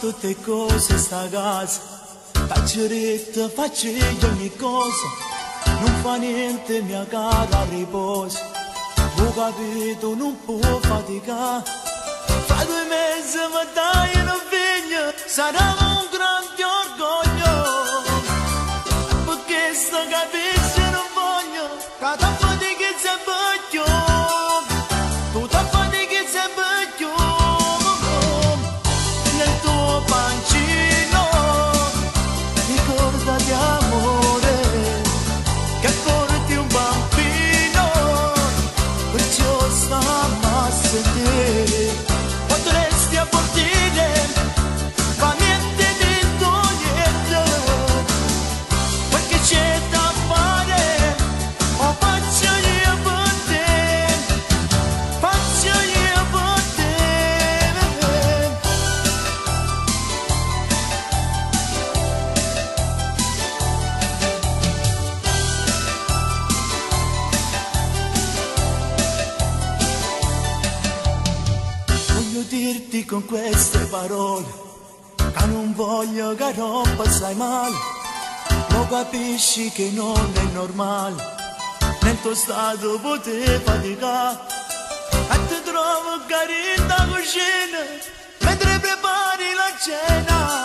tutte cose sta casa, faccio retta, faccio io ogni cosa, non fa niente mia cara riposo, ho capito non può faticare, fra 2 mesi mi dai una figlia, sarà un grande orgoglio, perché sto capisci non voglio, che ti fatichi se voglio, tu ti fatichi se voglio, nel tuo pancino, ricordati amore, che porti un bambino, perciò stiamo a sedere, quando resti a portire, fa niente di niente, perché c'è da fare, o faccio io per te, faccio io per te. Voglio dirti con queste parole che non voglio che roba stai male, lo capisci che non è normale nel tuo stato poter faticare e ti trovo carina in cucina mentre prepari la cena,